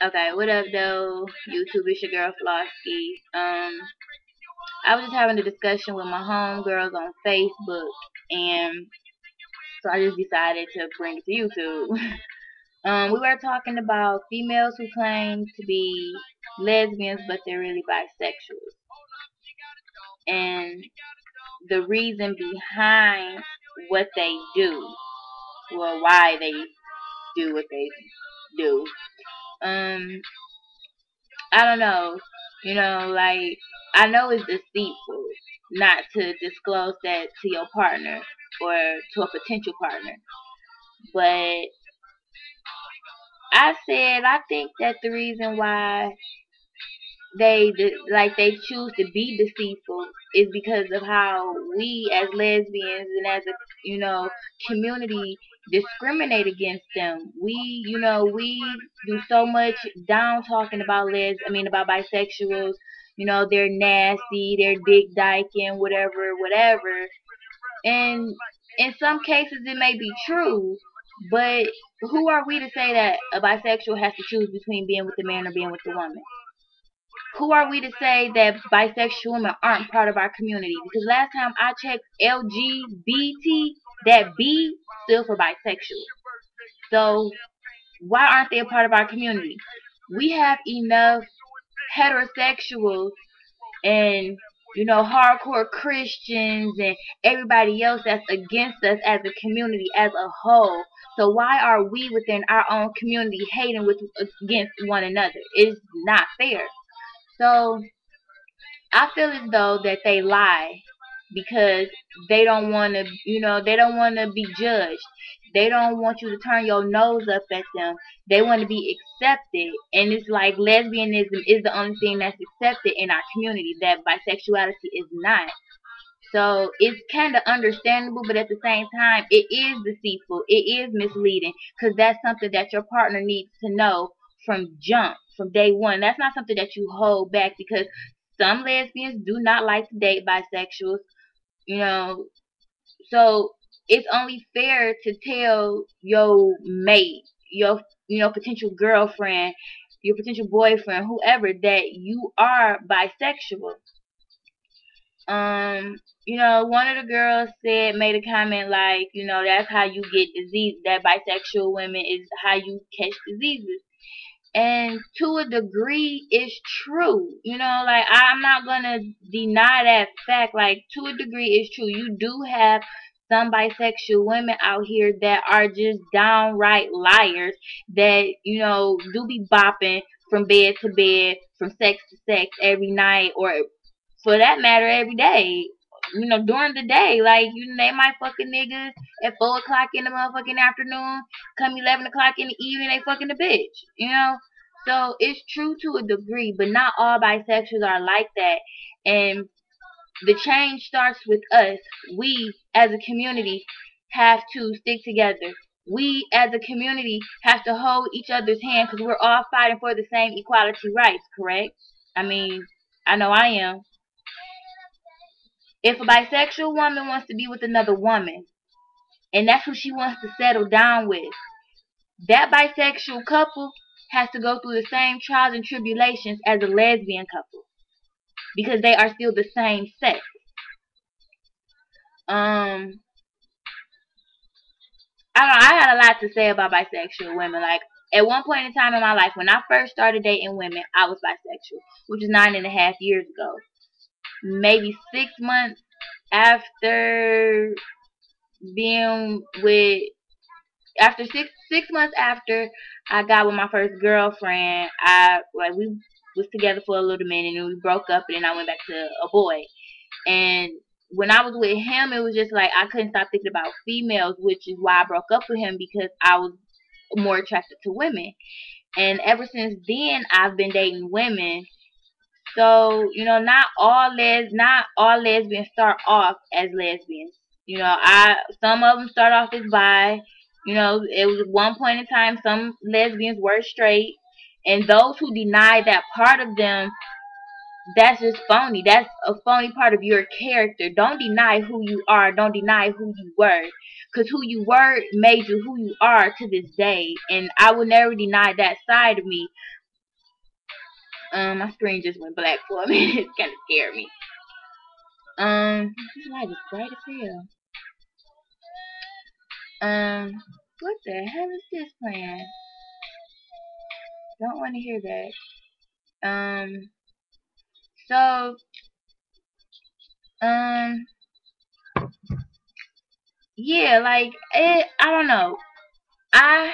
Okay, what up though? YouTube, it's your girl Flosky. I was just having a discussion with my homegirls on Facebook, and so I just decided to bring it to YouTube. We were talking about females who claim to be lesbians, but they're really bisexuals, and the reason behind what they do, well, why they do what they do. Um, I don't know. Like, I know it's deceitful not to disclose that to your partner or to a potential partner. But I think that the reason why they choose to be deceitful is because of how we as lesbians and as a community discriminate against them. We do so much down talking about about bisexuals. They're nasty, they're dick dyking, whatever. And in some cases it may be true, but who are we to say that a bisexual has to choose between being with the man or being with the woman? Who are we to say that bisexual women aren't part of our community? Because last time I checked LGBT, that B stood for bisexual. So why aren't they a part of our community? We have enough heterosexuals and hardcore Christians and everybody else that's against us as a community as a whole. So why are we within our own community hating against one another? It's not fair. So I feel as though that they lie because they don't want to, they don't want to be judged. They don't want you to turn your nose up at them. They want to be accepted. And it's like lesbianism is the only thing that's accepted in our community, that bisexuality is not. So it's kind of understandable, but at the same time, it is deceitful. It is misleading because that's something that your partner needs to know from day one. That's not something that you hold back because some lesbians do not like to date bisexuals, you know. So it's only fair to tell your mate, your potential girlfriend, your potential boyfriend, whoever, that you are bisexual. One of the girls made a comment like, that's how you get disease, that bisexual women is how you catch diseases. And to a degree, it's true. Like, I'm not gonna deny that fact. Like, to a degree, it's true. You do have some bisexual women out here that are just downright liars that, do be bopping from bed to bed, from sex to sex every night, or for that matter, every day. During the day, like, they might fucking niggas at 4 o'clock in the motherfucking afternoon, come 11 o'clock in the evening, they fucking the bitch. So it's true to a degree, but not all bisexuals are like that. And the change starts with us. We as a community have to stick together. We as a community have to hold each other's hand because we're all fighting for the same equality rights, correct? I mean, I know I am. If a bisexual woman wants to be with another woman, and that's who she wants to settle down with, that bisexual couple has to go through the same trials and tribulations as a lesbian couple because they are still the same sex. I had a lot to say about bisexual women. Like, at one point in time in my life, when I first started dating women, I was bisexual, which is 9.5 years ago. Maybe 6 months after being with, after six months after I got with my first girlfriend, we was together for a little minute and we broke up, and then I went back to a boy. And when I was with him, it was just like I couldn't stop thinking about females, which is why I broke up with him, because I was more attracted to women. And ever since then, I've been dating women. So, not all lesbians start off as lesbians. Some of them start off as bi. It was at one point in time some lesbians were straight, and those who deny that part of them, that's just phony. That's a phony part of your character. Don't deny who you are. Don't deny who you were, because who you were made you who you are to this day, and I will never deny that side of me. My screen just went black for a minute. It kind of scared me. This light is bright as hell. What the hell is this playing? Don't want to hear that. So, yeah, like, I don't know. I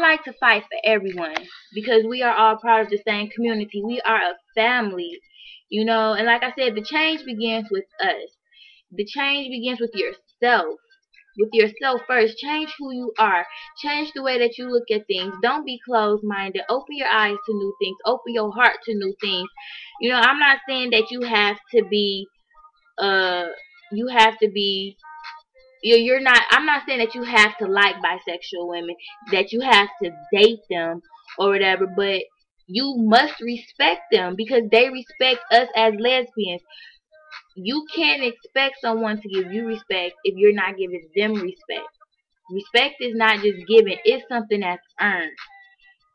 like to fight for everyone because we are all part of the same community. We are a family, you know. And like I said, the change begins with us. The change begins with yourself. With yourself first. Change who you are. Change the way that you look at things. Don't be closed-minded. Open your eyes to new things. Open your heart to new things. You know, I'm not saying that you have to be, you're not, I'm not saying that you have to like bisexual women, that you have to date them or whatever, but you must respect them because they respect us as lesbians. You can't expect someone to give you respect if you're not giving them respect. Respect is not just given, it's something that's earned.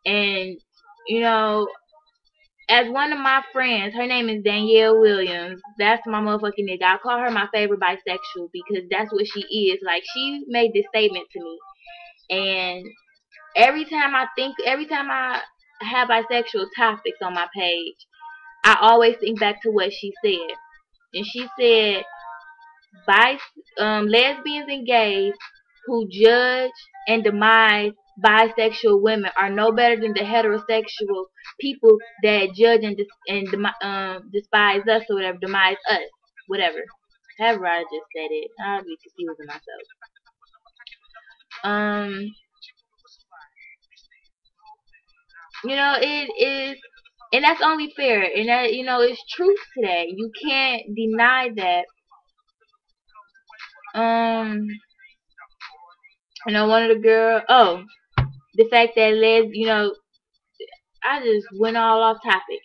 And, you know, as one of my friends, her name is Danielle Williams. That's my motherfucking nigga. I call her my favorite bisexual because that's what she is. Like, she made this statement to me. And every time I have bisexual topics on my page, I always think back to what she said. And she said, lesbians and gays who judge and demise bisexual women are no better than the heterosexual people that judge and despise us or whatever, demise us, whatever. However I just said it, I'll be confusing myself. You know, it is, and that's only fair, and that, you know, it's truth today. You can't deny that. You know, one of the girls, the fact that you know, I just went all off topic.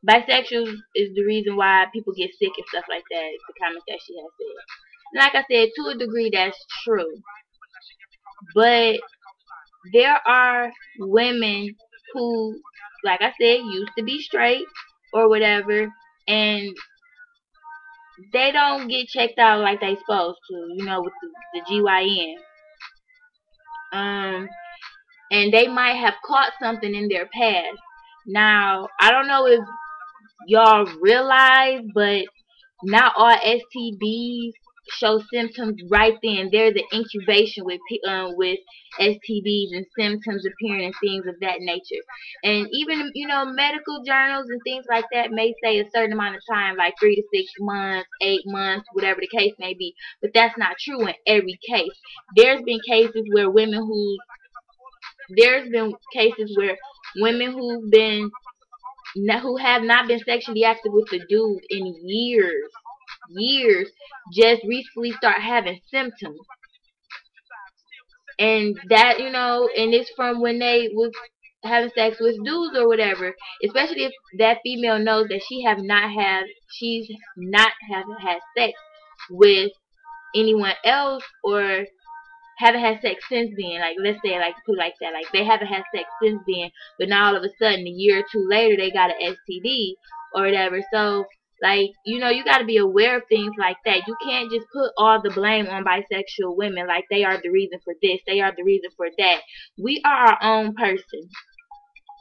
Bisexuals is the reason why people get sick and stuff like that. The comments that she has said. And like I said, to a degree, that's true. But there are women who, like I said, used to be straight or whatever, and they don't get checked out like they supposed to, you know, with the GYN. And they might have caught something in their past. Now, I don't know if y'all realize, but not all STDs show symptoms right then. There's an incubation with STDs and symptoms appearing and things of that nature. And even, you know, medical journals and things like that may say a certain amount of time, like 3 to 6 months, 8 months, whatever the case may be. But that's not true in every case. There's been cases where women who've who have not been sexually active with the dude in years, just recently start having symptoms. And that, you know, and it's from when they was having sex with dudes or whatever. Especially if that female knows that she's not had sex with anyone else, or haven't had sex since then. Like, let's say, like, put it like that. Like, they haven't had sex since then, but now all of a sudden, a year or two later, they got an STD or whatever. So, like, you know, you got to be aware of things like that. You can't just put all the blame on bisexual women, like they are the reason for this, they are the reason for that. We are our own person.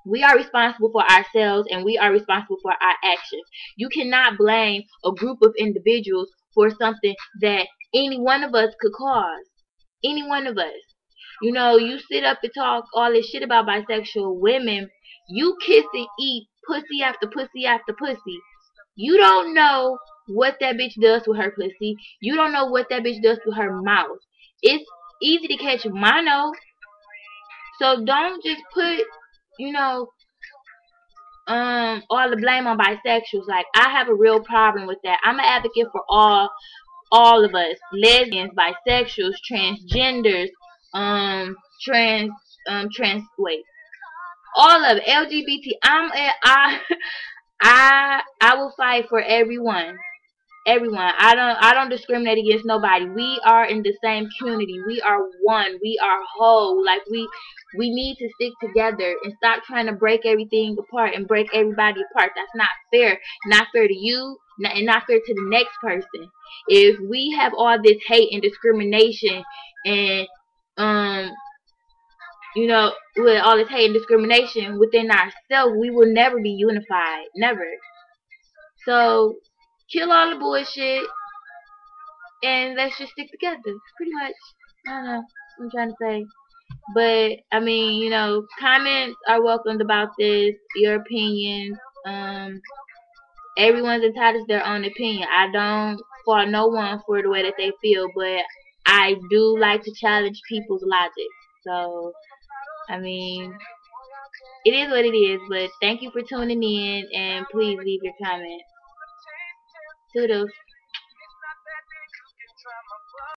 We are responsible for ourselves, and we are responsible for our actions. You cannot blame a group of individuals for something that any one of us could cause. Any one of us. You know, you sit up and talk all this shit about bisexual women. You kiss and eat pussy after pussy after pussy. You don't know what that bitch does with her pussy. You don't know what that bitch does with her mouth. It's easy to catch mono. So don't just put, you know, all the blame on bisexuals. Like, I have a real problem with that. I'm an advocate for all of us, lesbians, bisexuals, transgenders, all of it, LGBT. I will fight for everyone. everyone. I don't discriminate against nobody. We are in the same community. We are one. We are whole. Like we need to stick together and stop trying to break everything apart and break everybody apart. That's not fair. Not fair to you, and not fair to the next person. If we have all this hate and discrimination and um with all this hate and discrimination within ourselves, we will never be unified. Never. So kill all the bullshit and let's just stick together. Pretty much. I don't know what I'm trying to say. But I mean, comments are welcomed about this, your opinions. Everyone's entitled to their own opinion. I don't fault no one for the way that they feel, but I do like to challenge people's logic. So I mean, it is what it is, but thank you for tuning in, and please leave your comments. Toodles.